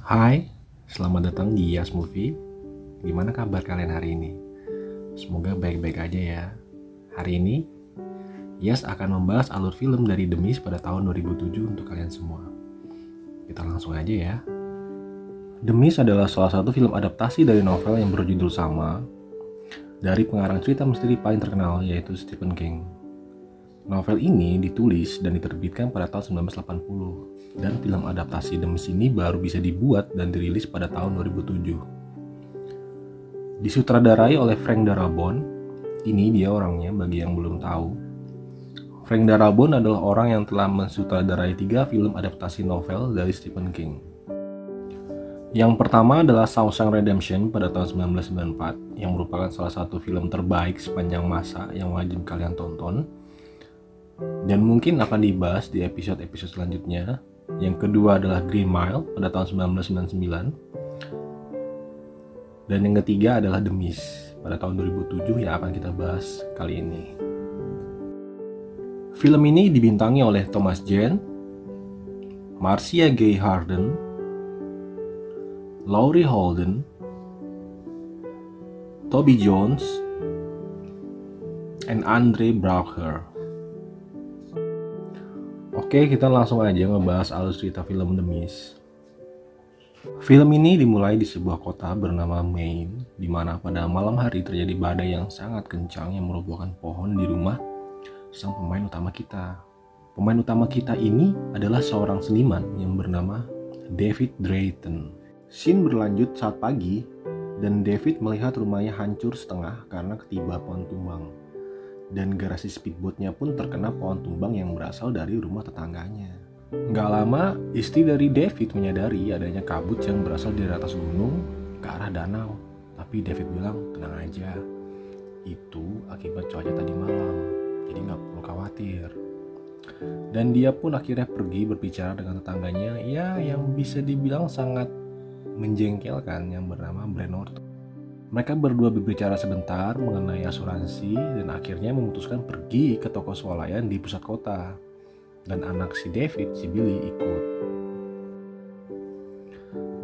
Hai, selamat datang di Yas Movie. Gimana kabar kalian hari ini? Semoga baik-baik aja ya. Hari ini, Yas akan membahas alur film dari The Mist pada tahun 2007 untuk kalian semua. Kita langsung aja ya. The Mist adalah salah satu film adaptasi dari novel yang berjudul sama dari pengarang cerita misteri paling terkenal yaitu Stephen King. Novel ini ditulis dan diterbitkan pada tahun 1980 dan film adaptasi The Mist ini baru bisa dibuat dan dirilis pada tahun 2007. Disutradarai oleh Frank Darabont, ini dia orangnya bagi yang belum tahu. Frank Darabont adalah orang yang telah mensutradarai 3 film adaptasi novel dari Stephen King. Yang pertama adalah Shawshank Redemption pada tahun 1994 yang merupakan salah satu film terbaik sepanjang masa yang wajib kalian tonton. Dan mungkin akan dibahas di episode-episode selanjutnya. Yang kedua adalah Green Mile pada tahun 1999. Dan yang ketiga adalah The Mist pada tahun 2007 yang akan kita bahas kali ini. Film ini dibintangi oleh Thomas Jane, Marcia Gay Harden, Laurie Holden, Toby Jones, and Andre Braugher. Oke, kita langsung aja ngebahas alur cerita film The Mist. Film ini dimulai di sebuah kota bernama Maine, di mana pada malam hari terjadi badai yang sangat kencang yang merobohkan pohon di rumah sang pemain utama kita. Pemain utama kita ini adalah seorang seniman yang bernama David Drayton. Scene berlanjut saat pagi, dan David melihat rumahnya hancur setengah karena ketiba pohon tumbang. Dan garasi speedboatnya pun terkena pohon tumbang yang berasal dari rumah tetangganya. Nggak lama, istri dari David menyadari adanya kabut yang berasal dari atas gunung ke arah danau. Tapi David bilang, tenang aja, itu akibat cuaca tadi malam, jadi nggak perlu khawatir. Dan dia pun akhirnya pergi berbicara dengan tetangganya, ya yang bisa dibilang sangat menjengkelkan yang bernama Brent Norton. Mereka berdua berbicara sebentar mengenai asuransi dan akhirnya memutuskan pergi ke toko swalayan di pusat kota. Dan anak si David, si Billy, ikut.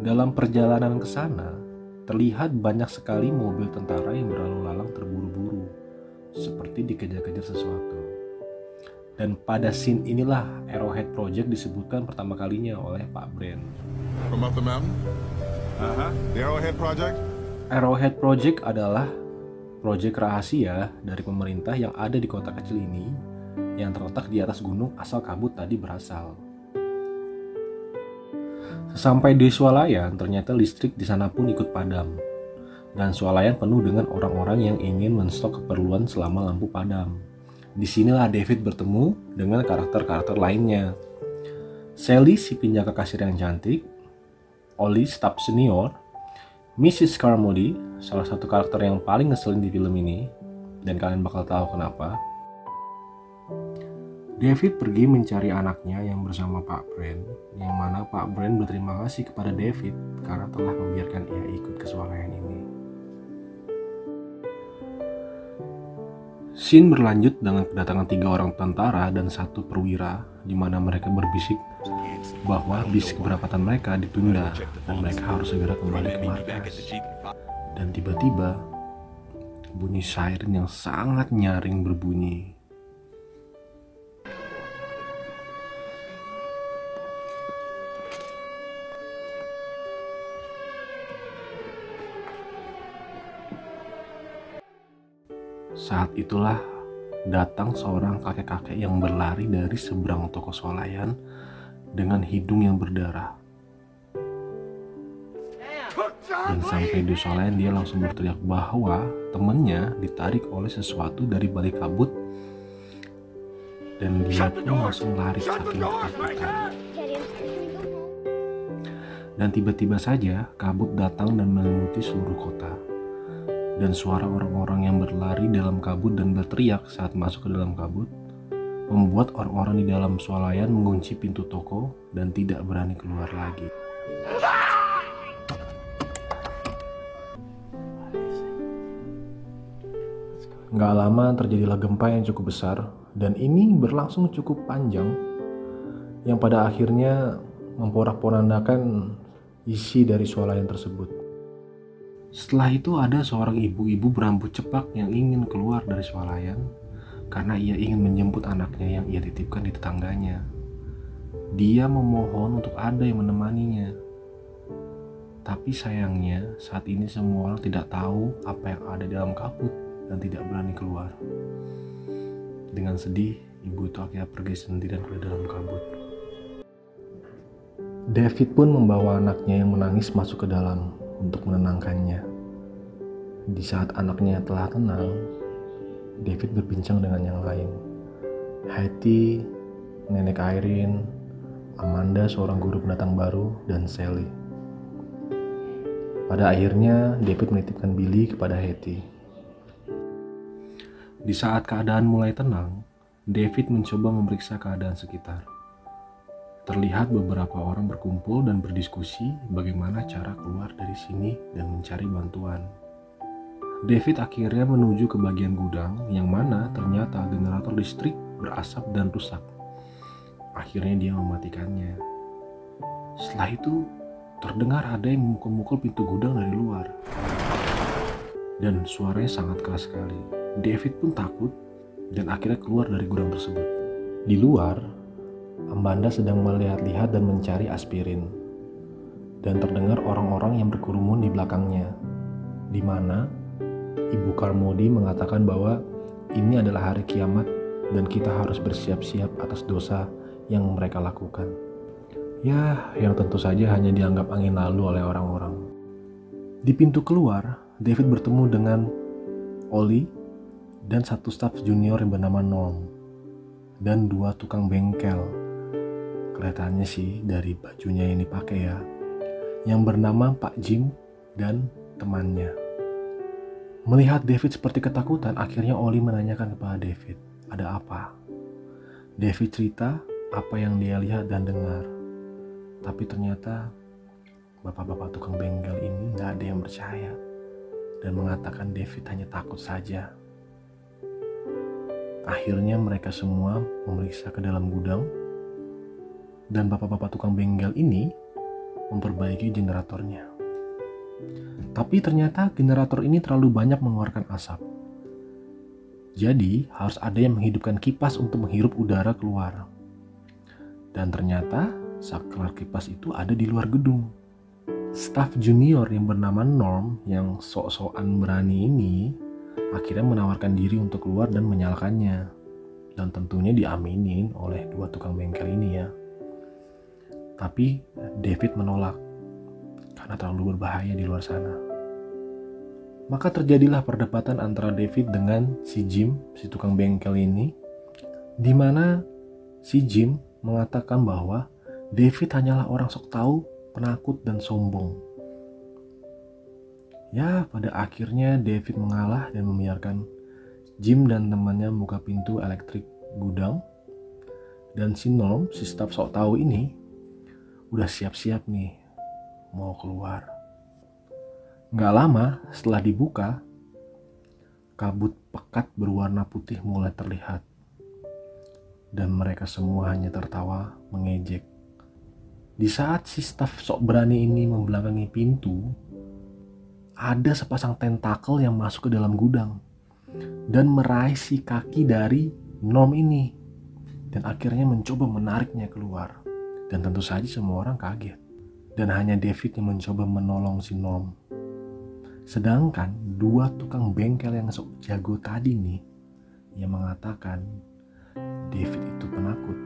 Dalam perjalanan ke sana, terlihat banyak sekali mobil tentara yang berlalu lalang terburu-buru, seperti dikejar-kejar sesuatu. Dan pada scene inilah Arrowhead Project disebutkan pertama kalinya oleh Pak Brent. From up the mountain? The Arrowhead Project? Arrowhead Project adalah proyek rahasia dari pemerintah yang ada di kota kecil ini yang terletak di atas gunung asal kabut tadi berasal. Sesampai di swalayan, ternyata listrik di sana pun ikut padam. Dan swalayan penuh dengan orang-orang yang ingin menstok keperluan selama lampu padam. Disinilah David bertemu dengan karakter-karakter lainnya. Sally, si penjaga kasir yang cantik, Ollie, staf senior, Mrs. Carmody, salah satu karakter yang paling ngeselin di film ini, dan kalian bakal tahu kenapa. David pergi mencari anaknya yang bersama Pak Brent, yang mana Pak Brent berterima kasih kepada David karena telah membiarkan ia ikut ke swalayan ini. Scene berlanjut dengan kedatangan 3 orang tentara dan 1 perwira, di mana mereka berbisik bahwa bis keberangkatan mereka ditunda dan mereka harus segera kembali ke markas. Dan tiba-tiba bunyi siren yang sangat nyaring berbunyi. Saat itulah datang seorang kakek-kakek yang berlari dari seberang toko swalayan dengan hidung yang berdarah. Dan sampai di swalayan dia langsung berteriak bahwa temannya ditarik oleh sesuatu dari balik kabut. Dan dia pun langsung lari saking ketakutan. Dan tiba-tiba saja kabut datang dan meliputi seluruh kota. Dan suara orang-orang yang berlari dalam kabut dan berteriak saat masuk ke dalam kabut membuat orang-orang di dalam swalayan mengunci pintu toko dan tidak berani keluar lagi. Gak lama terjadilah gempa yang cukup besar dan ini berlangsung cukup panjang yang pada akhirnya memporak-porandakan isi dari swalayan tersebut. Setelah itu ada seorang ibu-ibu berambut cepak yang ingin keluar dari swalayan karena ia ingin menjemput anaknya yang ia titipkan di tetangganya. Dia memohon untuk ada yang menemaninya. Tapi sayangnya saat ini semua orang tidak tahu apa yang ada di dalam kabut dan tidak berani keluar. Dengan sedih, ibu itu akhirnya pergi sendirian ke dalam kabut. David pun membawa anaknya yang menangis masuk ke dalam untuk menenangkannya. Di saat anaknya telah tenang, David berbincang dengan yang lain. Hattie, nenek Irene, Amanda seorang guru pendatang baru, dan Sally. Pada akhirnya, David menitipkan Billy kepada Hattie. Di saat keadaan mulai tenang, David mencoba memeriksa keadaan sekitar. Terlihat beberapa orang berkumpul dan berdiskusi bagaimana cara keluar dari sini dan mencari bantuan. David akhirnya menuju ke bagian gudang yang mana ternyata generator listrik berasap dan rusak. Akhirnya dia mematikannya. Setelah itu, terdengar ada yang memukul-mukul pintu gudang dari luar. Dan suaranya sangat keras sekali. David pun takut dan akhirnya keluar dari gudang tersebut. Di luar, Amanda sedang melihat-lihat dan mencari aspirin. Dan terdengar orang-orang yang berkerumun di belakangnya, di mana Ibu Carmody mengatakan bahwa ini adalah hari kiamat dan kita harus bersiap-siap atas dosa yang mereka lakukan. Ya, yang tentu saja hanya dianggap angin lalu oleh orang-orang. Di pintu keluar, David bertemu dengan Ollie dan satu staf junior yang bernama Norm dan dua tukang bengkel. Kelihatannya sih dari bajunya yang dipakai ya, yang bernama Pak Jim dan temannya. Melihat David seperti ketakutan, akhirnya Ollie menanyakan kepada David, ada apa? David cerita apa yang dia lihat dan dengar. Tapi ternyata bapak-bapak tukang bengkel ini gak ada yang percaya dan mengatakan David hanya takut saja. Akhirnya mereka semua memeriksa ke dalam gudang dan bapak-bapak tukang bengkel ini memperbaiki generatornya. Tapi ternyata generator ini terlalu banyak mengeluarkan asap. Jadi harus ada yang menghidupkan kipas untuk menghirup udara keluar. Dan ternyata saklar kipas itu ada di luar gedung. Staf junior yang bernama Norm yang sok-sokan berani ini akhirnya menawarkan diri untuk keluar dan menyalakannya. Dan tentunya diaminin oleh dua tukang bengkel ini ya. Tapi David menolak karena terlalu berbahaya di luar sana. Maka terjadilah perdebatan antara David dengan si Jim, si tukang bengkel ini, di mana si Jim mengatakan bahwa David hanyalah orang sok tahu, penakut dan sombong. Ya, pada akhirnya David mengalah dan membiarkan Jim dan temannya membuka pintu elektrik gudang. Dan si Norm, si staf sok tahu ini, udah siap-siap nih mau keluar. Gak lama setelah dibuka, kabut pekat berwarna putih mulai terlihat. Dan mereka semua hanya tertawa mengejek. Di saat si staf sok berani ini membelakangi pintu, ada sepasang tentakel yang masuk ke dalam gudang dan meraih si kaki dari Norm ini dan akhirnya mencoba menariknya keluar. Dan tentu saja semua orang kaget. Dan hanya David yang mencoba menolong si Norm. Sedangkan dua tukang bengkel yang sok jago tadi nih, yang mengatakan David itu penakut,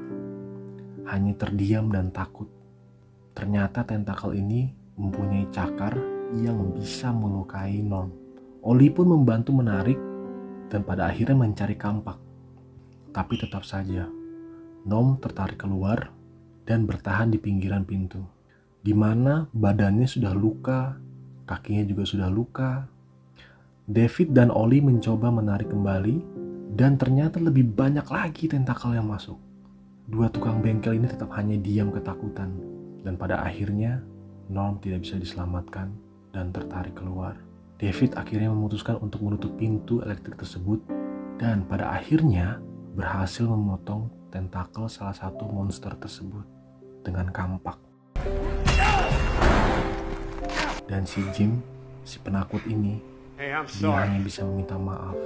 hanya terdiam dan takut. Ternyata tentakel ini mempunyai cakar yang bisa melukai Norm. Ollie pun membantu menarik dan pada akhirnya mencari kampak. Tapi tetap saja, Norm tertarik keluar dan bertahan di pinggiran pintu, di mana badannya sudah luka, kakinya juga sudah luka. David dan Ollie mencoba menarik kembali dan ternyata lebih banyak lagi tentakel yang masuk. Dua tukang bengkel ini tetap hanya diam ketakutan dan pada akhirnya Norm tidak bisa diselamatkan dan tertarik keluar. David akhirnya memutuskan untuk menutup pintu elektrik tersebut dan pada akhirnya berhasil memotong tentakel salah satu monster tersebut dengan kampak. Dan si Jim, si penakut ini, Hey, I'm dia sorry. hanya bisa meminta maaf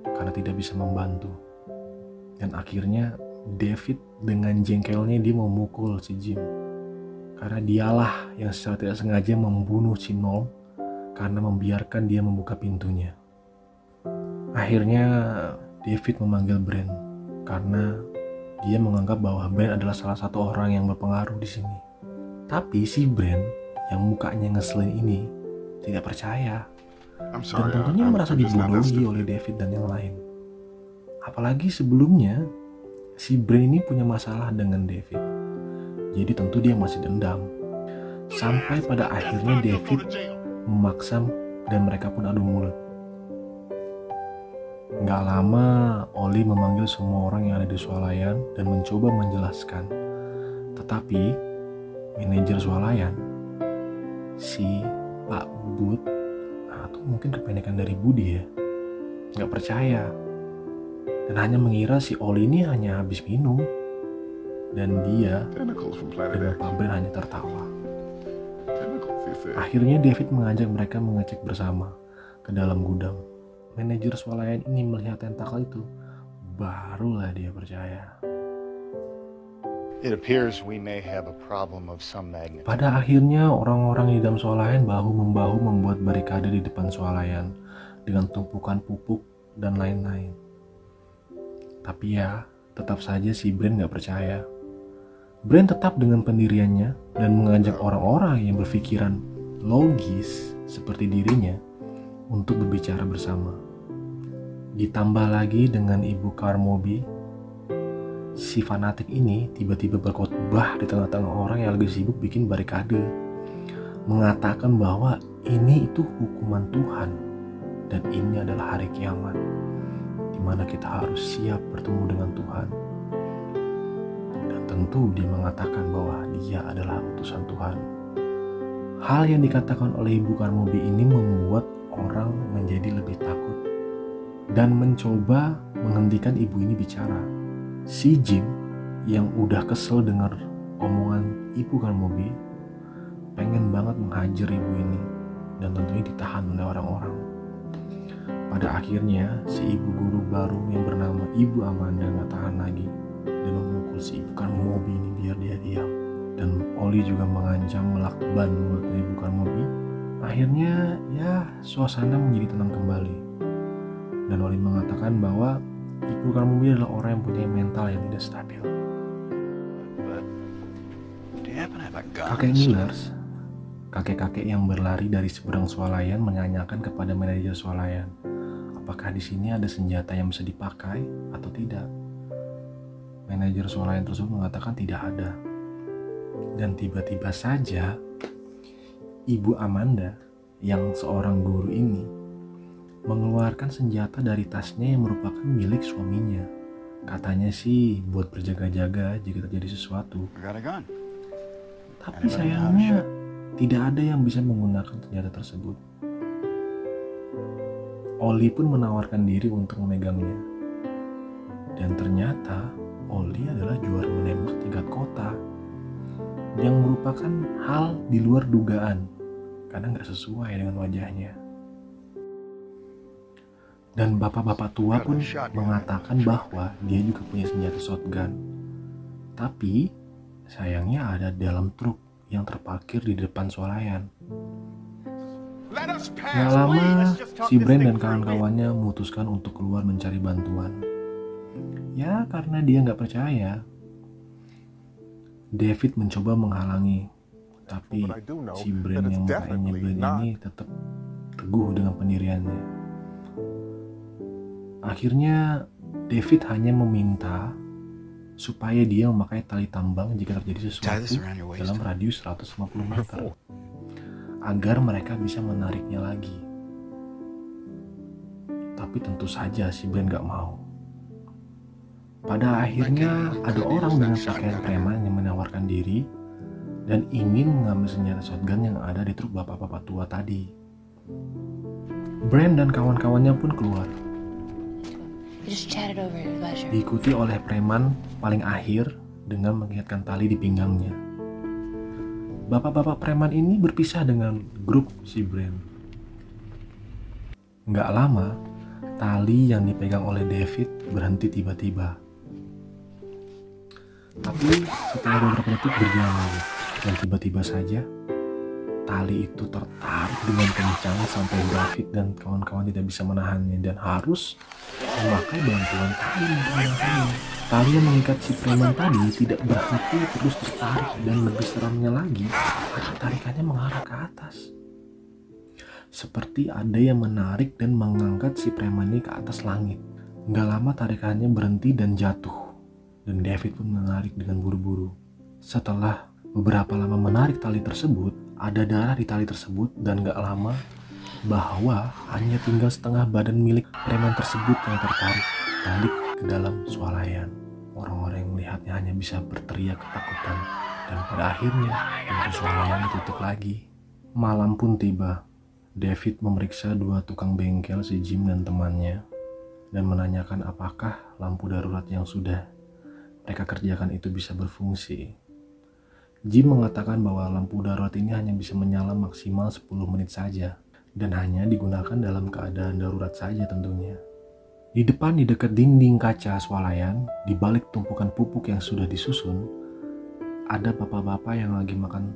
karena tidak bisa membantu. Dan akhirnya David dengan jengkelnya dia memukul si Jim. Karena dialah yang secara tidak sengaja membunuh si Norm karena membiarkan dia membuka pintunya. Akhirnya David memanggil Brent karena dia menganggap bahwa Brent adalah salah satu orang yang berpengaruh di sini. Tapi si Brent yang mukanya ngeselin ini tidak percaya I'm dan sorry. tentunya merasa I'm just not that dibodohi stupid. oleh David dan yang lain. Apalagi sebelumnya si Brent ini punya masalah dengan David, jadi tentu dia masih dendam. Sampai pada akhirnya David memaksa dan mereka pun adu mulut. Gak lama Oli memanggil semua orang yang ada di swalayan dan mencoba menjelaskan. Tetapi manajer swalayan, si Pak Bud, atau mungkin kependekan dari Budi ya, gak percaya dan hanya mengira si Oli ini hanya habis minum. Dan dia Tentacles from Planet dengan X. Pak Brent hanya tertawa. Tentacles, you say. Akhirnya David mengajak mereka mengecek bersama ke dalam gudang. Manajer swalayan ini melihat tentakel itu, barulah dia percaya. It appears we may have a problem of some magnitude. Pada akhirnya orang-orang di dalam swalayan bahu-membahu membuat barikade di depan swalayan dengan tumpukan pupuk dan lain-lain. Tapi ya, tetap saja si Brent gak percaya. Brent tetap dengan pendiriannya dan mengajak orang-orang yang berpikiran logis seperti dirinya untuk berbicara bersama. Ditambah lagi dengan Ibu Carmody, si fanatik ini tiba-tiba berkhotbah di tengah-tengah orang yang lagi sibuk bikin barikade, mengatakan bahwa ini itu hukuman Tuhan dan ini adalah hari kiamat di mana kita harus siap bertemu dengan Tuhan. Dan tentu dia mengatakan bahwa dia adalah utusan Tuhan. Hal yang dikatakan oleh Ibu Carmody ini membuat orang menjadi lebih takut dan mencoba menghentikan ibu ini bicara. Si Jim yang udah kesel dengar omongan Ibu Carmody pengen banget menghajar ibu ini dan tentunya ditahan oleh orang-orang. Pada akhirnya si ibu guru baru yang bernama Ibu Amanda gak tahan lagi dan memukul si Ibu Carmody ini biar dia diam. Dan Oli juga mengancam melakban mulut Ibu Carmody. Akhirnya ya suasana menjadi tenang kembali. Dan Oli mengatakan bahwa Ibu Carmody adalah orang yang punya mental yang tidak stabil. But do you happen to have a gun? Kakek Millers, kakek-kakek yang berlari dari seberang swalayan menanyakan kepada manajer swalayan, apakah di sini ada senjata yang bisa dipakai atau tidak. Manajer swalayan tersebut mengatakan tidak ada. Dan tiba-tiba saja Ibu Amanda yang seorang guru ini mengeluarkan senjata dari tasnya yang merupakan milik suaminya. Katanya sih buat berjaga-jaga jika terjadi sesuatu. I got a gun. Tapi sayangnya tidak ada yang bisa menggunakan senjata tersebut. Oli pun menawarkan diri untuk memegangnya. Dan ternyata Oli adalah juara menembak tingkat kota, yang merupakan hal di luar dugaan karena nggak sesuai dengan wajahnya. Dan bapak-bapak tua pun mengatakan bahwa dia juga punya senjata shotgun. Tapi sayangnya ada dalam truk yang terparkir di depan swalayan. Let us pass, Gak lama please. Let's just talk si this Brent thing dan through. kawan-kawannya memutuskan untuk keluar mencari bantuan. Ya karena dia nggak percaya. David mencoba menghalangi, tapi But I do know si Brent that it's yang mukanya definitely nyebelin not. ini tetap teguh dengan pendiriannya. Akhirnya David hanya meminta supaya dia memakai tali tambang jika terjadi Tie sesuatu this around your waist. dalam radius 150 meter agar mereka bisa menariknya lagi. Tapi tentu saja si Brent gak mau. Pada akhirnya ada orang dengan pakaian preman yang menawarkan diri dan ingin mengambil senjata shotgun yang ada di truk bapak-bapak tua tadi. Brent dan kawan-kawannya pun keluar, We just chatted over your pleasure. diikuti oleh preman paling akhir dengan mengikatkan tali di pinggangnya. bapak-bapak preman ini berpisah dengan grup si Bram. Nggak lama, tali yang dipegang oleh David berhenti tiba-tiba. Tapi setelah beberapa detik berjalan, dan tiba-tiba saja tali itu tertarik dengan kencang sampai David dan kawan-kawan tidak bisa menahannya dan harus memakai bantuan tali untuk menahannya. Tali yang mengikat si preman tadi tidak berhenti, terus tertarik, dan lebih seramnya lagi karena tarikannya mengarah ke atas. Seperti ada yang menarik dan mengangkat si preman ini ke atas langit. Nggak lama tarikannya berhenti dan jatuh, dan David pun menarik dengan buru-buru. Setelah beberapa lama menarik tali tersebut, ada darah di tali tersebut, dan gak lama bahwa hanya tinggal setengah badan milik preman tersebut yang tertarik balik ke dalam swalayan. Orang-orang yang melihatnya hanya bisa berteriak ketakutan, dan pada akhirnya pintu swalayan ditutup lagi. Malam pun tiba. David memeriksa dua tukang bengkel, si Jim dan temannya, dan menanyakan apakah lampu darurat yang sudah mereka kerjakan itu bisa berfungsi. Jim mengatakan bahwa lampu darurat ini hanya bisa menyala maksimal 10 menit saja, dan hanya digunakan dalam keadaan darurat saja tentunya. Di depan, di dekat dinding kaca swalayan, di balik tumpukan pupuk yang sudah disusun, ada bapak-bapak yang lagi makan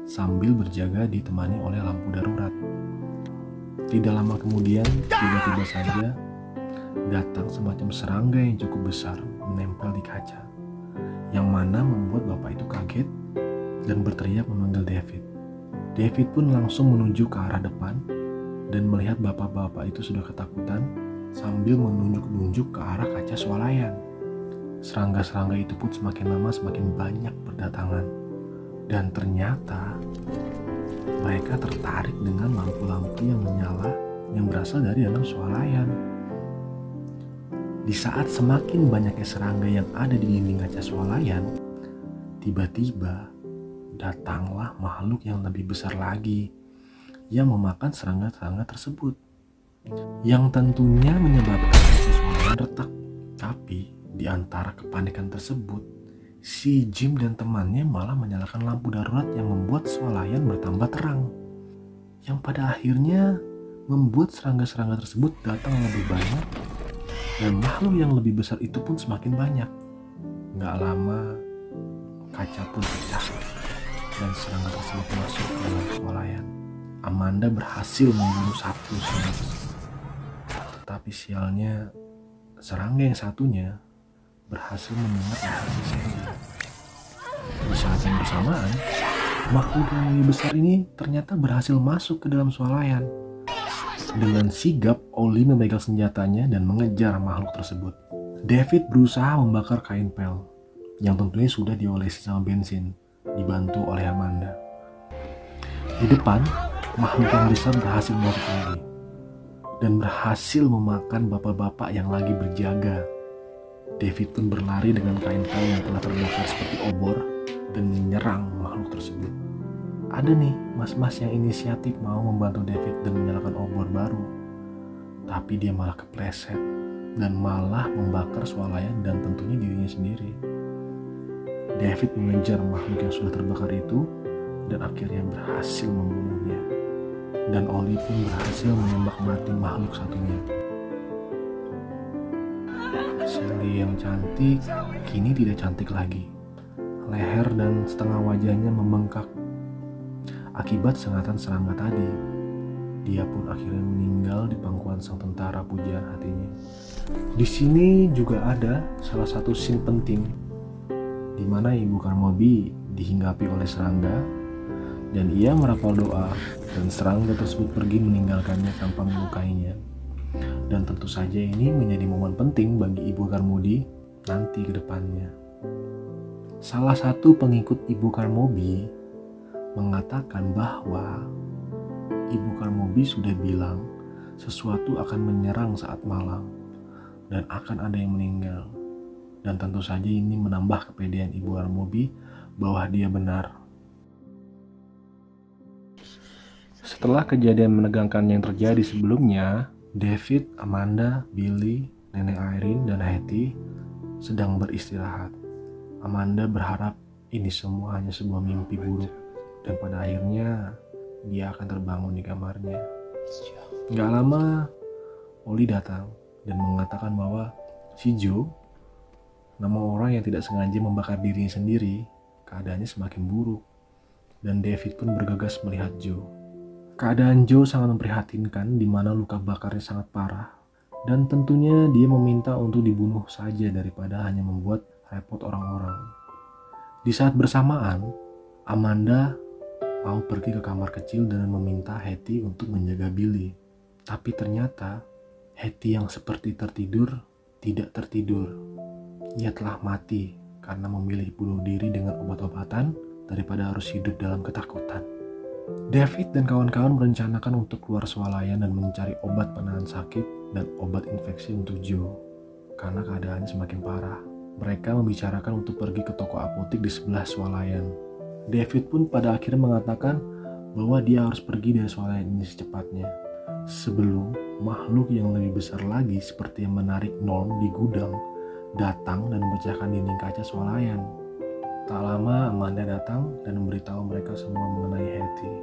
sambil berjaga ditemani oleh lampu darurat. Tidak lama kemudian, tiba-tiba saja datang semacam serangga yang cukup besar menempel di kaca, yang mana membuat bapak itu kaget dan berteriak memanggil David. David pun langsung menuju ke arah depan dan melihat bapak-bapak itu sudah ketakutan sambil menunjuk-nunjuk ke arah kaca swalayan. Serangga-serangga itu pun semakin lama semakin banyak berdatangan, dan ternyata mereka tertarik dengan lampu-lampu yang menyala yang berasal dari dalam swalayan. Di saat semakin banyaknya serangga yang ada di dinding kaca swalayan, tiba-tiba datanglah makhluk yang lebih besar lagi yang memakan serangga-serangga tersebut, yang tentunya menyebabkan kaca swalayan retak. Tapi di antara kepanikan tersebut, si Jim dan temannya malah menyalakan lampu darurat yang membuat swalayan bertambah terang, yang pada akhirnya membuat serangga-serangga tersebut datang lebih banyak, dan makhluk yang lebih besar itu pun semakin banyak. Gak lama, kaca pun pecah dan serangga tersebut masuk ke dalam swalayan. Amanda berhasil membunuh satu serangga tersebut, tetapi sialnya serangga yang satunya berhasil menyengat si Sandy. Di saat yang bersamaan, makhluk yang lebih besar ini ternyata berhasil masuk ke dalam swalayan. Dengan sigap, Oli memegang senjatanya dan mengejar makhluk tersebut. David berusaha membakar kain pel yang tentunya sudah diolesi sama bensin, dibantu oleh Amanda. Di depan, makhluk yang besar berhasil masuk lagi dan berhasil memakan bapak-bapak yang lagi berjaga. David pun berlari dengan kain pel yang telah terbakar seperti obor dan menyerang makhluk tersebut. Ada nih mas-mas yang inisiatif mau membantu David dan menyalakan obor baru, tapi dia malah kepleset dan malah membakar swalayan dan tentunya dirinya sendiri. David mengejar makhluk yang sudah terbakar itu dan akhirnya berhasil membunuhnya, dan Oli pun berhasil menembak mati makhluk satunya. Sally yang cantik kini tidak cantik lagi. Leher dan setengah wajahnya membengkak akibat sengatan serangga tadi. Dia pun akhirnya meninggal di pangkuan sang tentara pujaan hatinya. Di sini juga ada salah satu scene penting di mana Ibu Carmody dihinggapi oleh serangga dan ia merapal doa, dan serangga tersebut pergi meninggalkannya tanpa melukainya. Dan tentu saja ini menjadi momen penting bagi Ibu Carmody nanti ke depannya. Salah satu pengikut Ibu Carmody mengatakan bahwa Ibu Carmody sudah bilang sesuatu akan menyerang saat malam dan akan ada yang meninggal. Dan tentu saja ini menambah kepedean Ibu Carmody bahwa dia benar. Setelah kejadian menegangkan yang terjadi sebelumnya, David, Amanda, Billy, Nenek Irene, dan Hattie sedang beristirahat. Amanda berharap ini semua hanya sebuah mimpi buruk. dan pada akhirnya dia akan terbangun di kamarnya. Gak lama, Oli datang dan mengatakan bahwa si Joe, nama orang yang tidak sengaja membakar dirinya sendiri, keadaannya semakin buruk. Dan David pun bergegas melihat Joe. Keadaan Joe sangat memprihatinkan, di mana luka bakarnya sangat parah. Dan tentunya dia meminta untuk dibunuh saja daripada hanya membuat repot orang-orang. Di saat bersamaan, Amanda mau pergi ke kamar kecil dan meminta Hattie untuk menjaga Billy. Tapi ternyata Hattie yang seperti tertidur tidak tertidur. Ia telah mati karena memilih bunuh diri dengan obat-obatan daripada harus hidup dalam ketakutan. David dan kawan-kawan merencanakan untuk keluar swalayan dan mencari obat penahan sakit dan obat infeksi untuk Joe karena keadaannya semakin parah. Mereka membicarakan untuk pergi ke toko apotik di sebelah swalayan. David pun pada akhirnya mengatakan bahwa dia harus pergi dari swalayan ini secepatnya sebelum makhluk yang lebih besar lagi seperti yang menarik Norm di gudang datang dan memecahkan dinding kaca swalayan. Tak lama Amanda datang dan memberitahu mereka semua mengenai Hattie.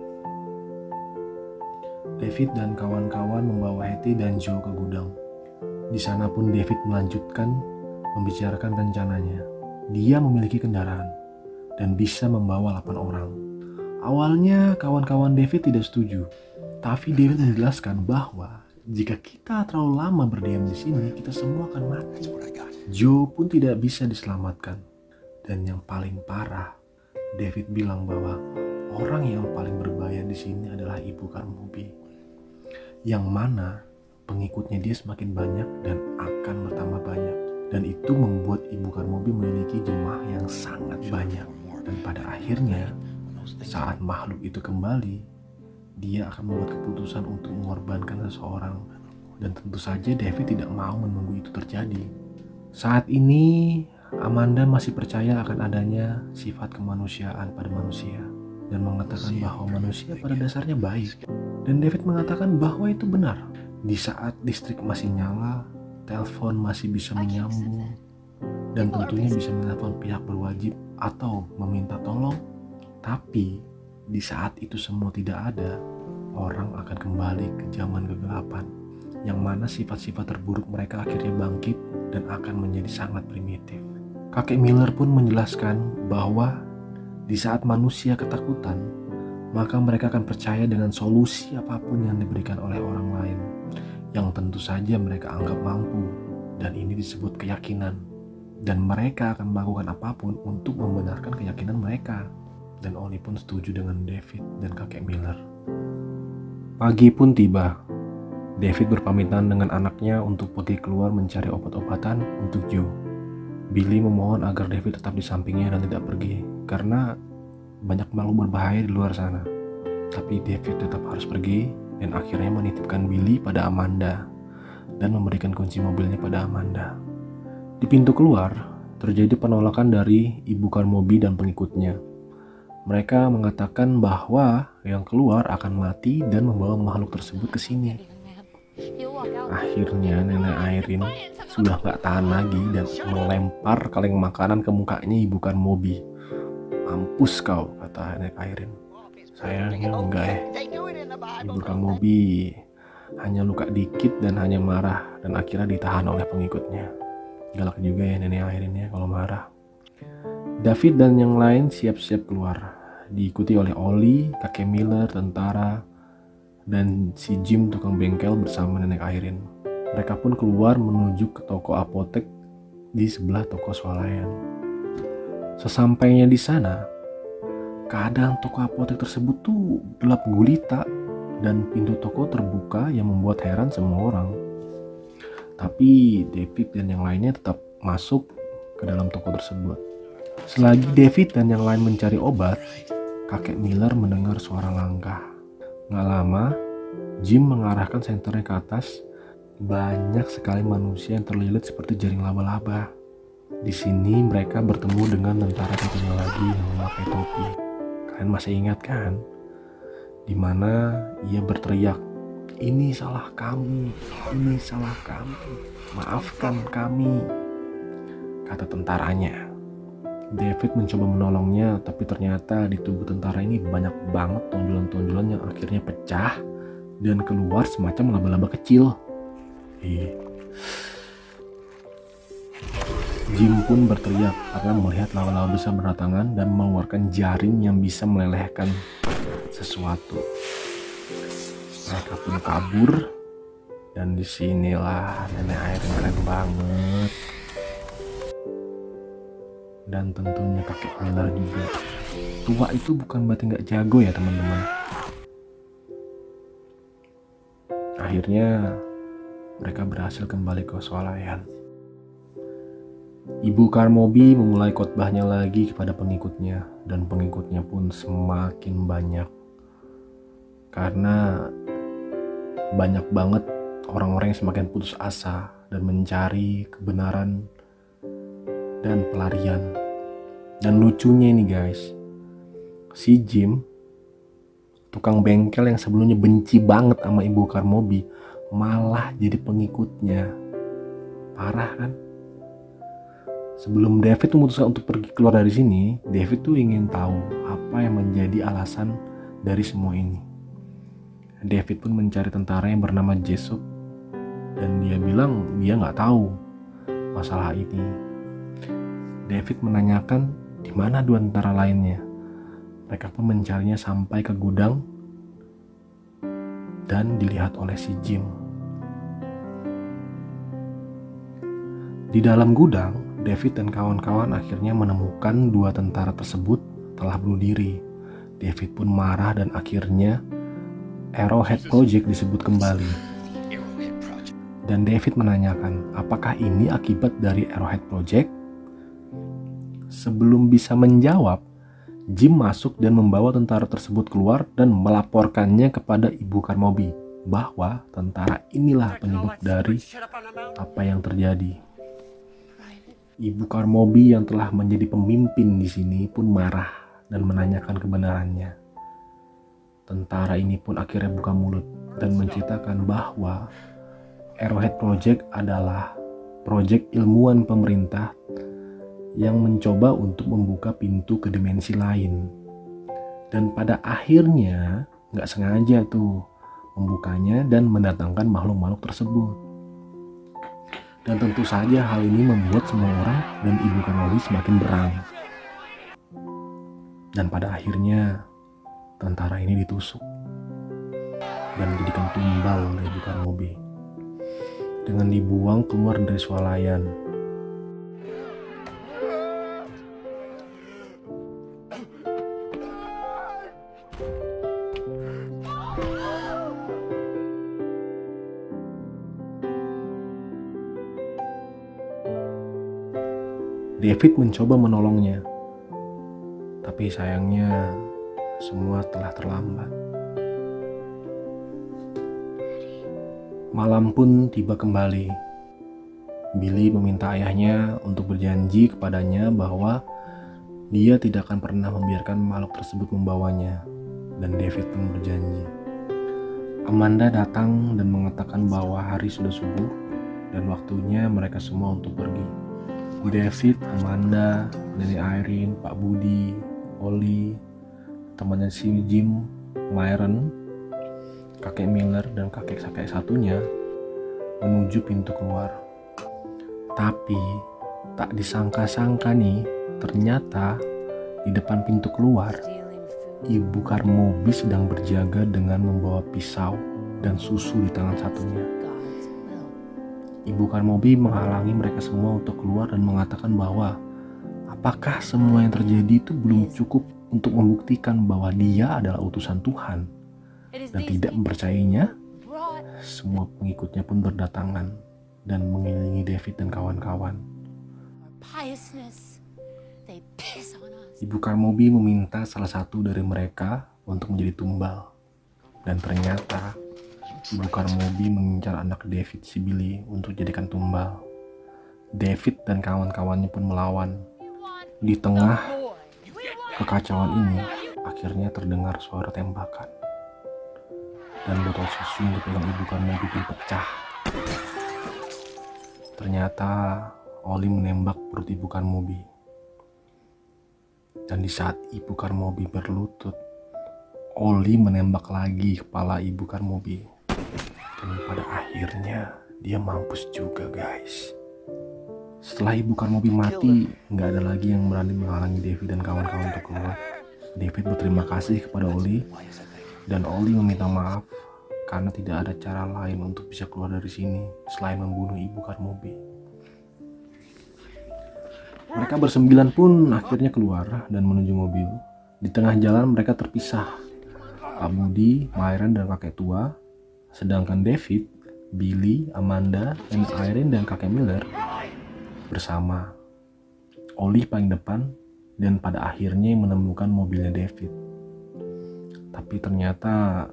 David dan kawan-kawan membawa Hattie dan Joe ke gudang. Di sana pun David melanjutkan membicarakan rencananya. Dia memiliki kendaraan dan bisa membawa 8 orang. Awalnya kawan-kawan David tidak setuju, tapi David menjelaskan bahwa jika kita terlalu lama berdiam di sini, kita semua akan mati. Joe pun tidak bisa diselamatkan. Dan yang paling parah, David bilang bahwa orang yang paling berbahaya di sini adalah Ibu Carmody, yang mana pengikutnya dia semakin banyak dan akan bertambah banyak. Dan itu membuat Ibu Carmody memiliki jemaah yang sangat banyak. Dan pada akhirnya, saat makhluk itu kembali, dia akan membuat keputusan untuk mengorbankan seseorang. Dan tentu saja David tidak mau menunggu itu terjadi. Saat ini, Amanda masih percaya akan adanya sifat kemanusiaan pada manusia dan mengatakan bahwa manusia pada dasarnya baik. Dan David mengatakan bahwa itu benar. Di saat listrik masih nyala, telepon masih bisa menyambung, dan tentunya bisa menelpon pihak berwajib atau meminta tolong. Tapi di saat itu semua tidak ada, orang akan kembali ke zaman kegelapan, yang mana sifat-sifat terburuk mereka akhirnya bangkit dan akan menjadi sangat primitif. Kakek Miller pun menjelaskan bahwa di saat manusia ketakutan, maka mereka akan percaya dengan solusi apapun yang diberikan oleh orang lain, yang tentu saja mereka anggap mampu, dan ini disebut keyakinan. Dan mereka akan melakukan apapun untuk membenarkan keyakinan mereka. Dan Oli pun setuju dengan David dan kakek Miller. Pagi pun tiba. David berpamitan dengan anaknya untuk pergi keluar mencari obat-obatan untuk Joe. Billy memohon agar David tetap di sampingnya dan tidak pergi, karena banyak makhluk berbahaya di luar sana. Tapi David tetap harus pergi dan akhirnya menitipkan Billy pada Amanda dan memberikan kunci mobilnya pada Amanda. Di pintu keluar, terjadi penolakan dari Ibu Carmody dan pengikutnya. Mereka mengatakan bahwa yang keluar akan mati dan membawa makhluk tersebut ke sini. Akhirnya Nenek Irene sudah gak tahan lagi dan melempar kaleng makanan ke mukanya Ibu Carmody. Mampus kau, kata Nenek Irene. Sayangnya enggak Ibu Carmody hanya luka dikit dan hanya marah, dan akhirnya ditahan oleh pengikutnya. Galak juga ya Nenek Irene ya kalau marah. David dan yang lain siap-siap keluar, diikuti oleh Oli, kakek Miller, tentara, dan si Jim tukang bengkel bersama Nenek Irene. Mereka pun keluar menuju ke toko apotek di sebelah toko swalayan. Sesampainya di sana, keadaan toko apotek tersebut tuh gelap gulita dan pintu toko terbuka yang membuat heran semua orang. Tapi David dan yang lainnya tetap masuk ke dalam toko tersebut. Selagi David dan yang lain mencari obat, kakek Miller mendengar suara langkah. Gak lama, Jim mengarahkan senternya ke atas. Banyak sekali manusia yang terlilit seperti jaring laba-laba. Di sini mereka bertemu dengan tentara satunya lagi yang memakai topi. Kalian masih ingat kan? Dimana ia berteriak, "Ini salah kami, ini salah kami, maafkan kami," kata tentaranya. David mencoba menolongnya, tapi ternyata di tubuh tentara ini banyak banget tonjolan-tonjolan yang akhirnya pecah dan keluar semacam laba-laba kecil. Jim pun berteriak karena melihat laba-laba besar berdatangan dan mengeluarkan jaring yang bisa melelehkan sesuatu. Mereka pun kabur, dan disinilah nenek Irene keren banget. Dan tentunya kakek Miller juga. Tua itu bukan berarti nggak jago ya teman-teman. Akhirnya mereka berhasil kembali ke swalayan. Ibu Carmody memulai khotbahnya lagi kepada pengikutnya, dan pengikutnya pun semakin banyak. Karena banyak banget orang-orang yang semakin putus asa dan mencari kebenaran dan pelarian. Dan lucunya ini guys, si Jim, tukang bengkel yang sebelumnya benci banget sama Ibu Carmody, malah jadi pengikutnya. Parah kan? Sebelum David memutuskan untuk pergi keluar dari sini, David tuh ingin tahu apa yang menjadi alasan dari semua ini. David pun mencari tentara yang bernama Jessup, dan dia bilang dia nggak tahu masalah ini. David menanyakan di mana dua tentara lainnya. Mereka pun mencarinya sampai ke gudang dan dilihat oleh si Jim. Di dalam gudang, David dan kawan-kawan akhirnya menemukan dua tentara tersebut telah bunuh diri. David pun marah dan akhirnya Arrowhead Project disebut kembali. Dan David menanyakan, apakah ini akibat dari Arrowhead Project? Sebelum bisa menjawab, Jim masuk dan membawa tentara tersebut keluar dan melaporkannya kepada Ibu Carmody bahwa tentara inilah penyebab dari apa yang terjadi. Ibu Carmody yang telah menjadi pemimpin di sini pun marah dan menanyakan kebenarannya. Tentara ini pun akhirnya buka mulut dan menceritakan bahwa Arrowhead Project adalah proyek ilmuwan pemerintah yang mencoba untuk membuka pintu ke dimensi lain. Dan pada akhirnya nggak sengaja tuh membukanya dan mendatangkan makhluk-makhluk tersebut. Dan tentu saja hal ini membuat semua orang dan Ibu Carmody semakin berang. Dan pada akhirnya tentara ini ditusuk dan dijadikan tumbal oleh Ibu Carmody dengan dibuang keluar dari swalayan. David mencoba menolongnya, tapi sayangnya semua telah terlambat. Malam pun tiba kembali. Billy meminta ayahnya untuk berjanji kepadanya bahwa dia tidak akan pernah membiarkan makhluk tersebut membawanya, dan David pun berjanji. Amanda datang dan mengatakan bahwa hari sudah subuh dan waktunya mereka semua untuk pergi. David, Amanda, Nenek Irene, Pak Budi, Oli, temannya si Jim, Myron, kakek Miller, dan kakek-kakek satunya menuju pintu keluar. Tapi tak disangka-sangka nih, ternyata di depan pintu keluar, Ibu Carmody sedang berjaga dengan membawa pisau dan susu di tangan satunya. Ibu Carmody menghalangi mereka semua untuk keluar dan mengatakan bahwa apakah semua yang terjadi itu belum cukup untuk membuktikan bahwa dia adalah utusan Tuhan, dan tidak mempercayainya. Semua pengikutnya pun berdatangan dan mengelilingi David dan kawan-kawan. Ibu Carmody meminta salah satu dari mereka untuk menjadi tumbal, dan ternyata Ibu Carmody mengincar anak David si Billy untuk jadikan tumbal. David dan kawan-kawannya pun melawan. Di tengah kekacauan ini, akhirnya terdengar suara tembakan. Dan botol susu yang dipegang Ibu Carmody pun pecah. Ternyata Oli menembak perut Ibu Carmody. Dan di saat ibu Carmoby berlutut, Oli menembak lagi kepala ibu Carmoby. Dan pada akhirnya dia mampus juga, guys. Setelah ibu Carmoby mati, nggak ada lagi yang berani menghalangi David dan kawan-kawan untuk keluar. David berterima kasih kepada Oli, dan Oli meminta maaf karena tidak ada cara lain untuk bisa keluar dari sini selain membunuh ibu Carmoby. Mereka bersembilan pun akhirnya keluar dan menuju mobil. Di tengah jalan mereka terpisah. Pak Budi, Myron, dan kakek tua. Sedangkan David, Billy, Amanda, dan Irene dan kakek Miller bersama. Oli paling depan dan pada akhirnya menemukan mobilnya David. Tapi ternyata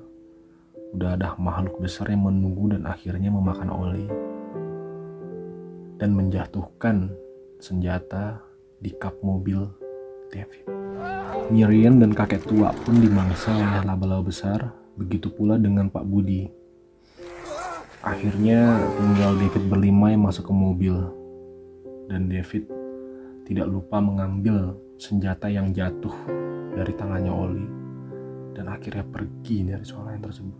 udah ada makhluk besar yang menunggu dan akhirnya memakan Oli dan menjatuhkan senjata di kap mobil David. Miriam dan kakek tua pun dimangsa oleh laba-laba besar, begitu pula dengan Pak Budi. Akhirnya tinggal David berlima yang masuk ke mobil, dan David tidak lupa mengambil senjata yang jatuh dari tangannya Oli dan akhirnya pergi dari sekolah yang tersebut.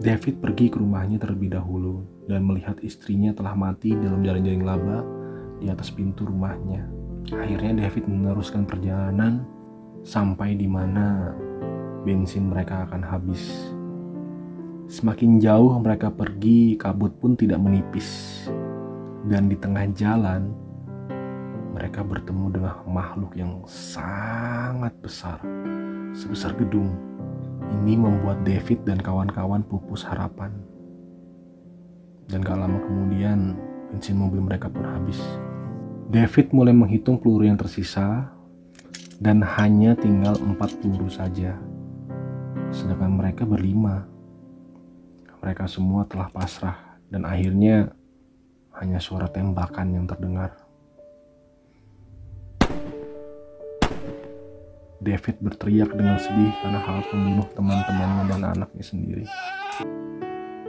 David pergi ke rumahnya terlebih dahulu dan melihat istrinya telah mati dalam jaring-jaring laba di atas pintu rumahnya. Akhirnya David meneruskan perjalanan sampai di mana bensin mereka akan habis. Semakin jauh mereka pergi, kabut pun tidak menipis. Dan di tengah jalan, mereka bertemu dengan makhluk yang sangat besar, sebesar gedung. Ini membuat David dan kawan-kawan pupus harapan. Dan gak lama kemudian, bensin mobil mereka pun habis. David mulai menghitung peluru yang tersisa, dan hanya tinggal 4 peluru saja. Sedangkan mereka berlima. Mereka semua telah pasrah, dan akhirnya hanya suara tembakan yang terdengar. David berteriak dengan sedih karena harus membunuh teman-temannya dan anaknya sendiri.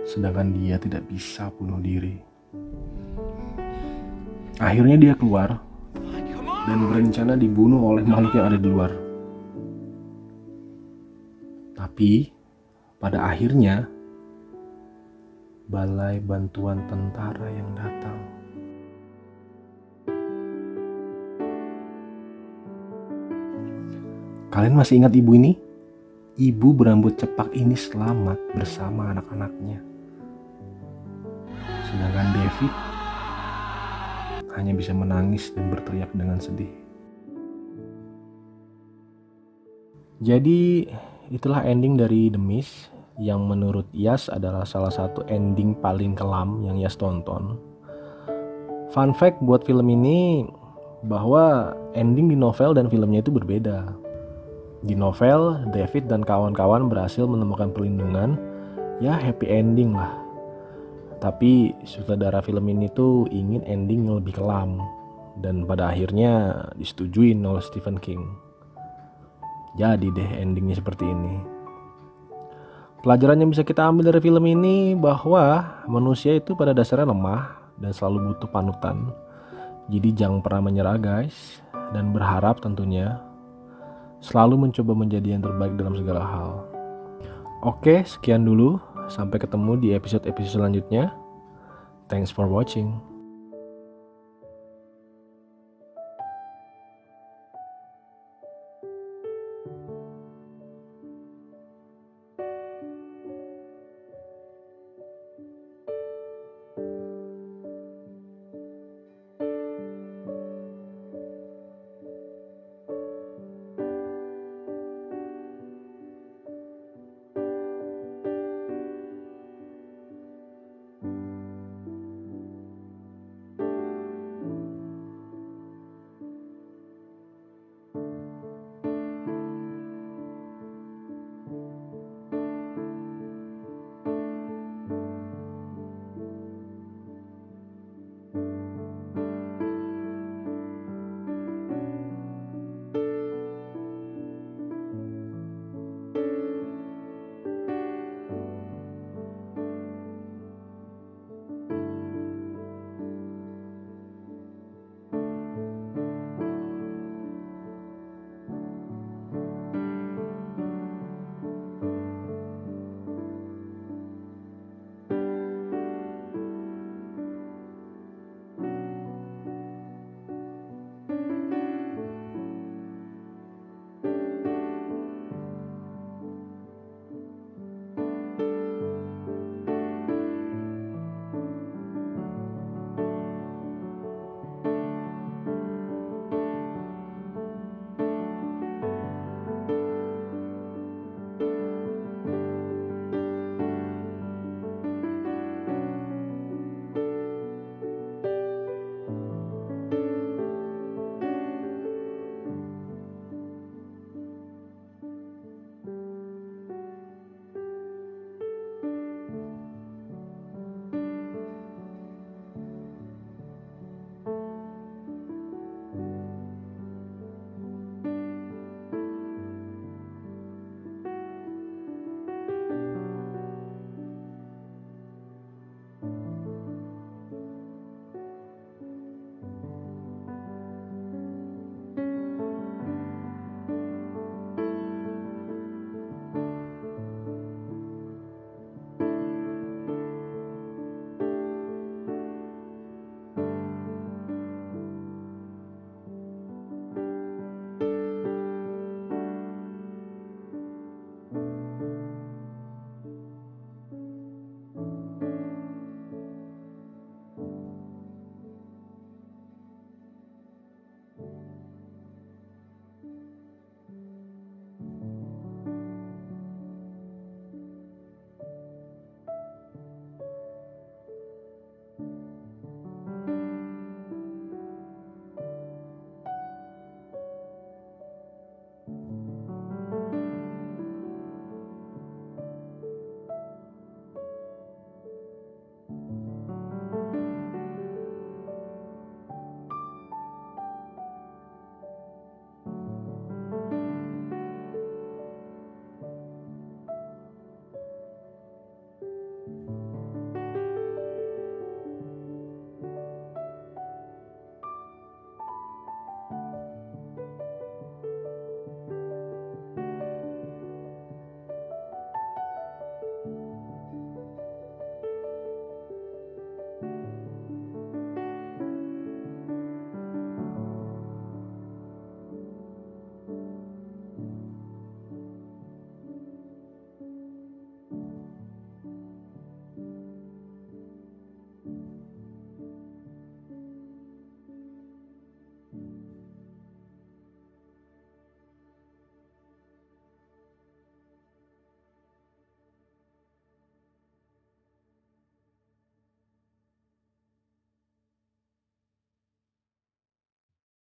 Sedangkan dia tidak bisa bunuh diri. Akhirnya dia keluar dan berencana dibunuh oleh makhluk yang ada di luar. Tapi pada akhirnya balai bantuan tentara yang datang. Kalian masih ingat ibu ini? Ibu berambut cepak ini selamat bersama anak-anaknya. Sedangkan David hanya bisa menangis dan berteriak dengan sedih. Jadi itulah ending dari The Mist yang menurut Yas adalah salah satu ending paling kelam yang Yas tonton. Fun fact buat film ini bahwa ending di novel dan filmnya itu berbeda. Di novel, David dan kawan-kawan berhasil menemukan perlindungan, ya happy ending lah. Tapi sutradara film ini tuh ingin ending yang lebih kelam, dan pada akhirnya disetujuin oleh Stephen King. Jadi deh endingnya seperti ini. Pelajaran yang bisa kita ambil dari film ini bahwa manusia itu pada dasarnya lemah dan selalu butuh panutan. Jadi jangan pernah menyerah guys, dan berharap tentunya selalu mencoba menjadi yang terbaik dalam segala hal. Oke, sekian dulu. Sampai ketemu di episode-episode selanjutnya. Thanks for watching.